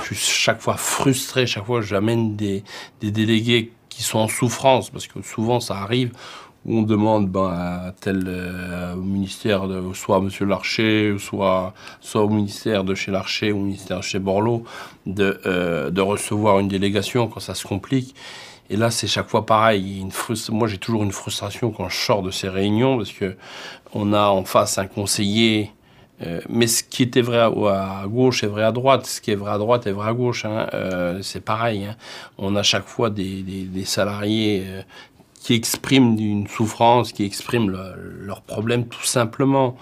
Je suis chaque fois frustré, chaque fois que j'amène des délégués qui sont en souffrance, parce que souvent ça arrive, où on demande à tel au ministère, soit à M. Larcher, soit au ministère de chez Larcher ou au ministère de chez Borloo, de recevoir une délégation quand ça se complique. Et là, c'est chaque fois pareil. Moi, j'ai toujours une frustration quand je sors de ces réunions, parce qu'on a en face un conseiller. Mais ce qui était vrai à gauche est vrai à droite. Ce qui est vrai à droite est vrai à gauche. Hein. C'est pareil. Hein. On a chaque fois des salariés qui expriment une souffrance, qui expriment leurs problèmes tout simplement.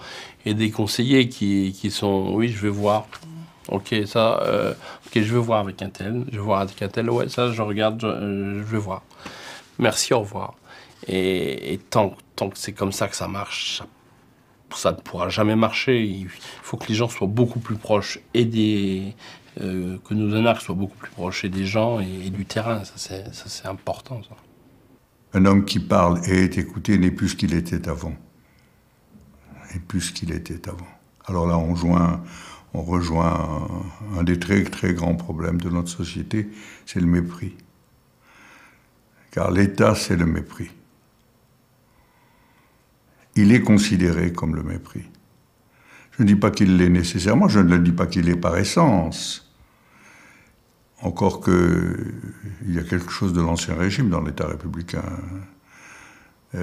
Et des conseillers qui sont, oui, je vais voir. Ok, ça, ok, je vais voir avec un tel. Je vais voir avec un tel. Ouais, ça, je regarde, je vais voir. Merci, au revoir. Et tant que c'est comme ça que ça marche, ça ne pourra jamais marcher. Il faut que les gens soient beaucoup plus proches et que nos énarques soient beaucoup plus proches et des gens et du terrain. Ça, c'est important, ça. Un homme qui parle et est écouté n'est plus ce qu'il était avant. N'est plus ce qu'il était avant. Alors là, on rejoint un des très, très grands problèmes de notre société, c'est le mépris. Car l'État, c'est le mépris. Il est considéré comme le mépris. Je ne dis pas qu'il l'est nécessairement, je ne le dis pas qu'il l'est par essence. Encore qu'il y a quelque chose de l'ancien régime dans l'État républicain. C'est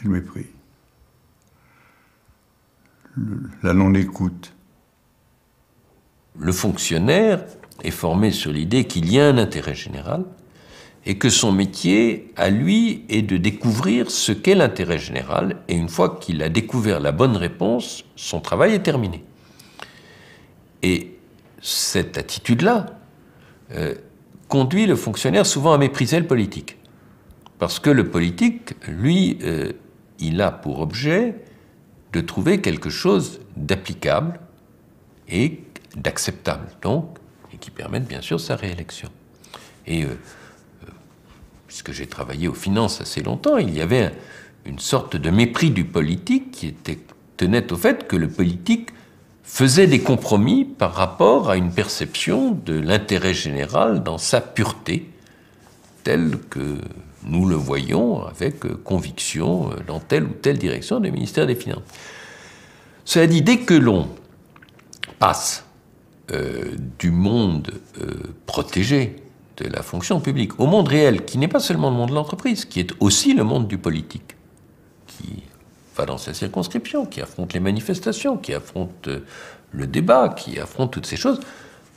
le mépris. La non-écoute. Le fonctionnaire est formé sur l'idée qu'il y a un intérêt général et que son métier, à lui, est de découvrir ce qu'est l'intérêt général. Et une fois qu'il a découvert la bonne réponse, son travail est terminé. Et cette attitude-là conduit le fonctionnaire souvent à mépriser le politique. Parce que le politique, lui, il a pour objet de trouver quelque chose d'applicable et d'acceptable, donc, et qui permette bien sûr sa réélection. Et puisque j'ai travaillé aux finances assez longtemps, il y avait une sorte de mépris du politique qui tenait au fait que le politique faisait des compromis par rapport à une perception de l'intérêt général dans sa pureté, telle que nous le voyons avec conviction dans telle ou telle direction du ministère des Finances. Cela dit, dès que l'on passe du monde protégé de la fonction publique au monde réel, qui n'est pas seulement le monde de l'entreprise, qui est aussi le monde du politique, qui va dans sa circonscription, qui affronte les manifestations, qui affronte le débat, qui affronte toutes ces choses,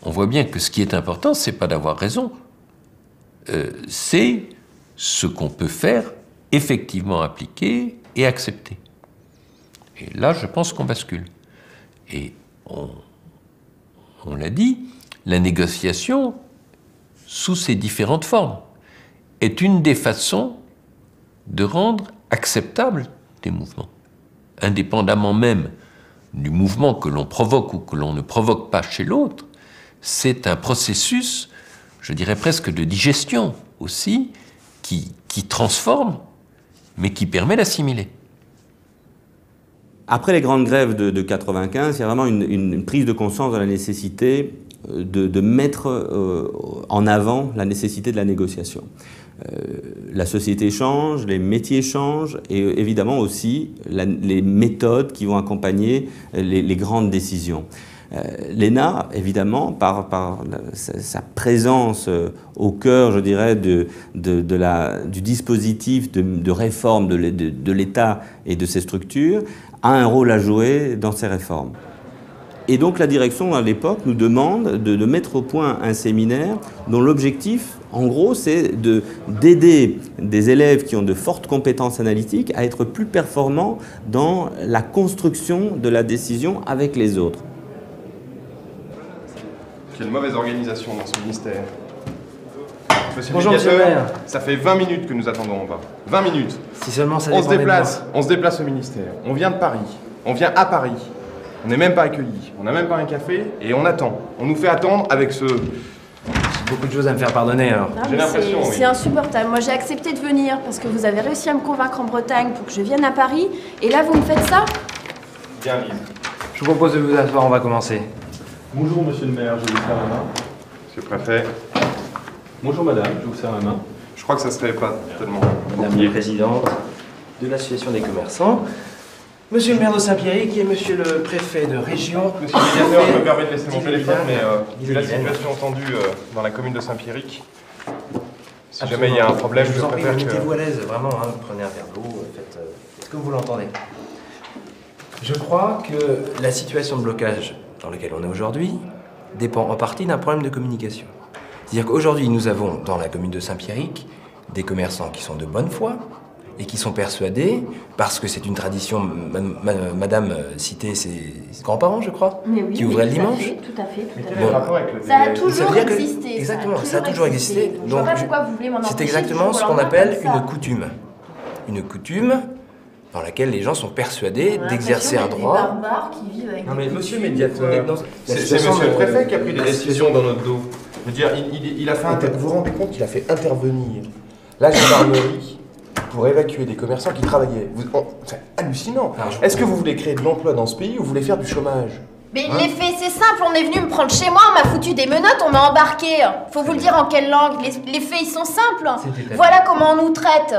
on voit bien que ce qui est important, c'est pas d'avoir raison, c'est ce qu'on peut faire effectivement appliquer et accepter. Et là, je pense qu'on bascule. Et on l'a dit, la négociation, sous ses différentes formes, est une des façons de rendre acceptables des mouvements. Indépendamment même du mouvement que l'on provoque ou que l'on ne provoque pas chez l'autre, c'est un processus, je dirais presque de digestion aussi, qui transforme, mais qui permet d'assimiler. Après les grandes grèves de 1995, il y a vraiment une prise de conscience de la nécessité de mettre en avant la nécessité de la négociation. La société change, les métiers changent et évidemment aussi les méthodes qui vont accompagner les grandes décisions. L'ENA, évidemment, par sa présence au cœur, je dirais, du dispositif de réforme de l'État et de ses structures, a un rôle à jouer dans ces réformes. Et donc la direction, à l'époque, nous demande de mettre au point un séminaire dont l'objectif, en gros, c'est d'aider des élèves qui ont de fortes compétences analytiques à être plus performants dans la construction de la décision avec les autres. Quelle mauvaise organisation dans ce ministère. Monsieur Bonjour, le médiateur, monsieur le maire. ça fait 20 minutes que nous attendons en bas. 20 minutes. Si seulement ça On se dépendait de déplace, moi. on se déplace au ministère. On vient de Paris. On vient à Paris. On n'est même pas accueillis. On n'a même pas un café et on attend. On nous fait attendre avec ce beaucoup de choses à me faire pardonner alors. J'ai l'impression, oui. C'est insupportable. Moi, j'ai accepté de venir parce que vous avez réussi à me convaincre en Bretagne pour que je vienne à Paris. Et là, vous me faites ça? Bien, Lise. Je vous propose de vous asseoir, on va commencer. Bonjour monsieur le maire, je vous serre la main. Monsieur le préfet, Bonjour madame, je vous serre la main. je crois que ça serait pas tellement... Madame la présidente de l'association des commerçants, monsieur le maire de Saint-Pierric et monsieur le préfet de région. Monsieur le médiateur, je me permets de laisser mon Dis-le, téléphone, Dylan. mais vu la Dis-le, Dylan. situation tendue dans la commune de Saint-Pierric, si jamais il y a un problème, je je vous en prie, préfère mettez-vous que... à l'aise, vraiment, hein, prenez un verre d'eau, faites ce que vous l'entendez. Je crois que la situation de blocage dans laquelle on est aujourd'hui dépend en partie d'un problème de communication. C'est-à-dire qu'aujourd'hui, nous avons dans la commune de Saint-Pierric des commerçants qui sont de bonne foi et qui sont persuadés, parce que c'est une tradition, madame citait ses grands-parents, je crois, Mais oui, qui ouvraient le dimanche. Tout à fait, tout à Quel fait. est le rapport avec le Ça a délai toujours Ça veut dire que- existé. exactement, ça a toujours existé. Je vois Donc, pas pourquoi vous voulez m'en C'est empêcher exactement du ce jour au qu'on lendemain appelle comme ça. une coutume. Une coutume dans laquelle les gens sont persuadés On a d'exercer un l'impression droit. d'être des barbares qui vivent avec Non des mais coutumes. monsieur le médiateur, On est dans- la c'est situation monsieur le de- préfet qui a pris des la décisions dans notre dos. Je veux dire, il a fait un... Vous vous rendez compte qu'il a fait intervenir la gendarmerie pour évacuer des commerçants qui travaillaient. C'est hallucinant. Est-ce que vous voulez créer de l'emploi dans ce pays ou vous voulez faire du chômage? Mais les faits, c'est simple, on est venu me prendre chez moi, on m'a foutu des menottes, on m'a embarqué. Faut vous le dire en quelle langue? Les faits, ils sont simples. C'est établi. Voilà comment on nous traite.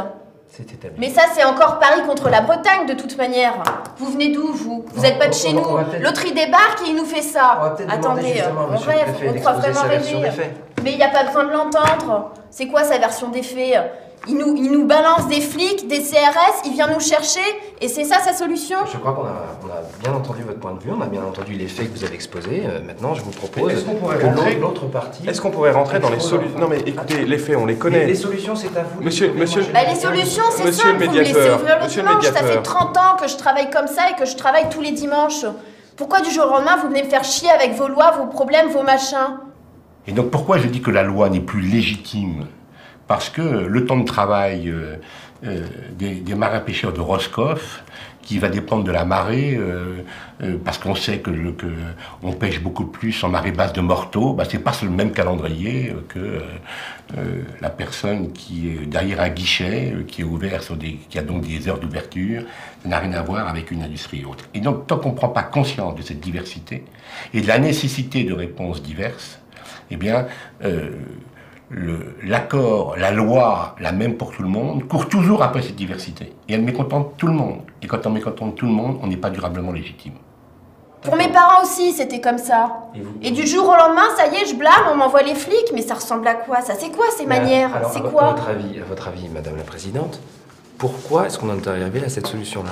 C'est établi. Mais ça, c'est encore Paris contre la Bretagne, de toute manière. Vous venez d'où, vous? Vous n'êtes pas de chez nous. on va peut-être- L'autre, il débarque et il nous fait On ça. va peut-être demander Attendez, justement à on monsieur le rêve, préfet on croit d'exposer vraiment sa version rêver. des faits. Mais il n'y a pas besoin de l'entendre. C'est quoi sa version des faits? Il nous balance des flics, des CRS, il vient nous chercher, et c'est ça sa solution? Je crois qu'on a bien entendu votre point de vue, on a bien entendu les faits que vous avez exposés. Maintenant, je vous propose Mais est-ce qu'on pourrait que rentrer- l'autre partie... Est-ce qu'on pourrait rentrer dans les solutions? Non mais écoutez, les faits, on les connaît. Les solutions, c'est à vous. Monsieur- Moi, monsieur- je- Bah, les solutions, c'est Monsieur simple, le vous me laissez médiateur, ouvrir le monsieur le dimanche, ça fait médiateur. 30 ans que je travaille comme ça et que je travaille tous les dimanches. Pourquoi du jour au lendemain, vous venez me faire chier avec vos lois, vos problèmes, vos machins? Et donc pourquoi je dis que la loi n'est plus légitime? Parce que le temps de travail des marins-pêcheurs de Roscoff, qui va dépendre de la marée, parce qu'on sait que on pêche beaucoup plus en marée basse de Morteau, bah, c'est pas sur le même calendrier que la personne qui est derrière un guichet, qui est ouvert qui a donc des heures d'ouverture. Ça n'a rien à voir avec une industrie autre. Et donc tant qu'on ne prend pas conscience de cette diversité et de la nécessité de réponses diverses, eh bien, l'accord, la loi, la même pour tout le monde, court toujours après cette diversité. Et elle mécontente tout le monde. Et quand on mécontente tout le monde, on n'est pas durablement légitime. Pour mes parents aussi, c'était comme ça. Et du jour au lendemain, ça y est, je blâme, on m'envoie les flics, mais ça ressemble à quoi ça? C'est quoi ces manières? Alors, C'est à quoi? votre avis, madame la présidente, pourquoi est-ce qu'on en est arrivé à cette solution-là?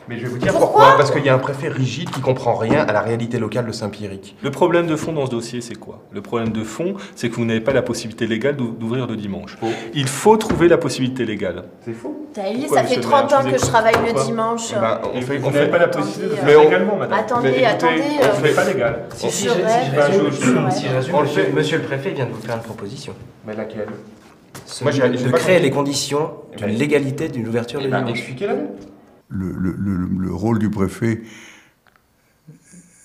Mais je vais vous dire Pourquoi? pourquoi. Parce qu'il y a un préfet rigide qui comprend rien à la réalité locale de Saint-Pierric. Le problème de fond dans ce dossier, c'est quoi? Le problème de fond, c'est que vous n'avez pas la possibilité légale d'ouvrir le dimanche. Il faut trouver la possibilité légale. C'est faux. T'as dit, Pourquoi, ça fait monsieur le 30 maire, ans je vous que je écoute. travaille le Pourquoi dimanche. Eh ben, Vous n'avez pas la possibilité de le Attendez, faire légalement, madame. Attendez, Mais écoutez, attendez. on fait pas légal. Si je rêve. je résume, On le fait. monsieur le préfet vient de vous faire une proposition. Mais laquelle? Celui j'ai de pas créer compris. les conditions d'une légalité d'une ouverture le dimanche. Expliquez-la-nous. Le rôle du préfet,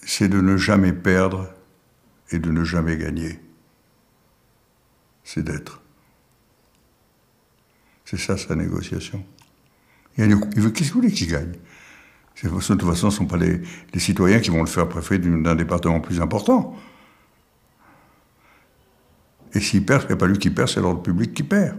c'est de ne jamais perdre et de ne jamais gagner. C'est d'être. C'est ça, sa négociation. Qu'est-ce que vous voulez qu'il gagne? De toute façon, ce ne sont pas les citoyens qui vont le faire préfet d'un département plus important. Et s'il perd, ce n'est pas lui qui perd, c'est l'ordre public qui perd.